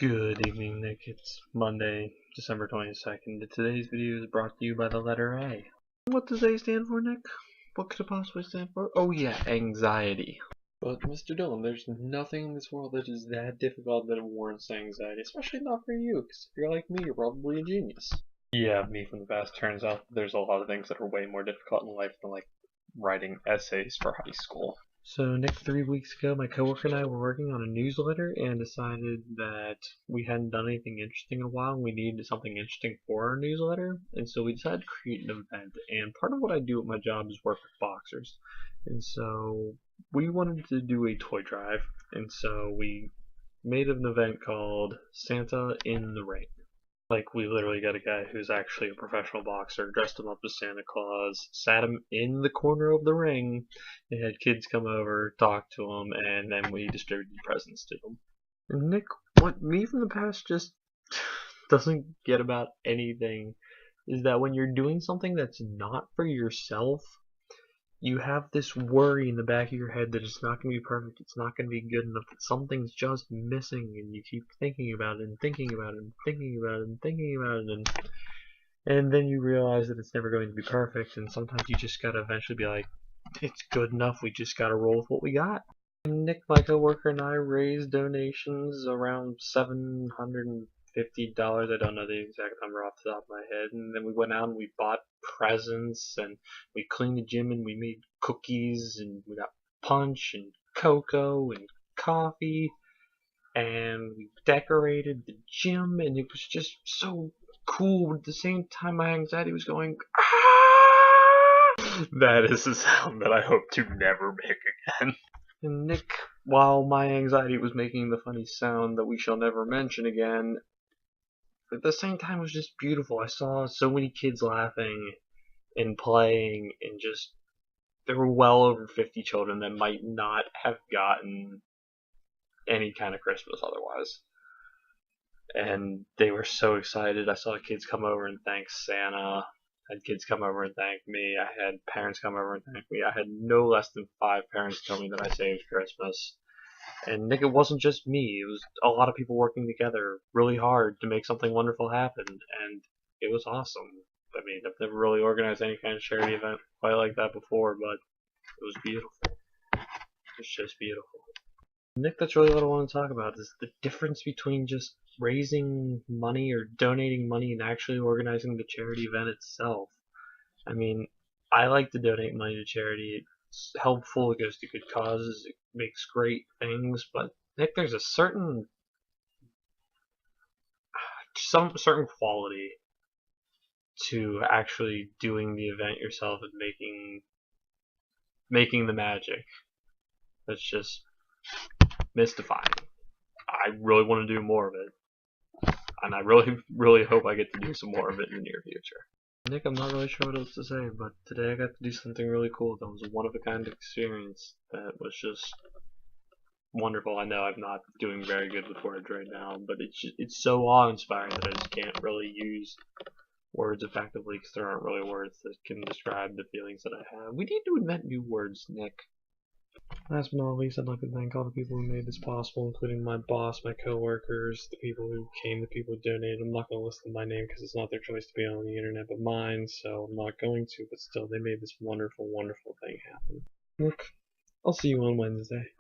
Good evening, Nick. It's Monday, December 22nd. Today's video is brought to you by the letter A. What does A stand for, Nick? What could it possibly stand for? Oh yeah, anxiety. But Mr. Dillon, there's nothing in this world that is that difficult that it warrants anxiety, especially not for you, because if you're like me, you're probably a genius. Yeah, me from the past. Turns out there's a lot of things that are way more difficult in life than like writing essays for high school. So Nick, 3 weeks ago, my coworker and I were working on a newsletter and decided that we hadn't done anything interesting in a while and we needed something interesting for our newsletter. And so we decided to create an event. And part of what I do at my job is work with boxers. And so we wanted to do a toy drive. And so we made an event called Santa in the Ring. Like, we literally got a guy who's actually a professional boxer, dressed him up as Santa Claus, sat him in the corner of the ring, and had kids come over, talk to him, and then we distributed presents to them. And Nick, what me from the past just doesn't get about anything is that when you're doing something that's not for yourself, you have this worry in the back of your head that it's not going to be perfect, it's not going to be good enough, that something's just missing, and you keep thinking about it and thinking about it and thinking about it and thinking about it, and then you realize that it's never going to be perfect, and sometimes you just gotta eventually be like, it's good enough, we just gotta roll with what we got. And Nick, my coworker, and I raised donations around $750. I don't know the exact number off the top of my head. And then we went out and we bought presents and we cleaned the gym and we made cookies and we got punch and cocoa and coffee and we decorated the gym and it was just so cool. But at the same time, my anxiety was going, ah! That is a sound that I hope to never make again. And Nick, while my anxiety was making the funny sound that we shall never mention again, at the same time it was just beautiful. I saw so many kids laughing and playing, and just there were well over 50 children that might not have gotten any kind of Christmas otherwise. And they were so excited. I saw kids come over and thank Santa. I had kids come over and thank me. I had parents come over and thank me. I had no less than 5 parents tell me that I saved Christmas. And Nick, it wasn't just me. It was a lot of people working together really hard to make something wonderful happen. And it was awesome. I mean, I've never really organized any kind of charity event quite like that before, but it was beautiful. It's just beautiful. Nick, that's really what I want to talk about, is the difference between just raising money or donating money and actually organizing the charity event itself. I mean, I like to donate money to charity. It's helpful, it goes to good causes, it makes great things, but Nick, there's a some certain quality to actually doing the event yourself and making the magic. That's just mystifying. I really want to do more of it, and I really hope I get to do some more of it in the near future. Nick, I'm not really sure what else to say, but today I got to do something really cool. That was a one-of-a-kind experience that was just wonderful. I know I'm not doing very good with words right now, but it's so awe-inspiring that I just can't really use words effectively because there aren't really words that can describe the feelings that I have. We need to invent new words, Nick. Last but not least, I'd like to thank all the people who made this possible, including my boss, my coworkers, the people who came, the people who donated. I'm not going to list them by name because it's not their choice to be on the internet but mine, so I'm not going to, but still, they made this wonderful, wonderful thing happen. Look, I'll see you on Wednesday.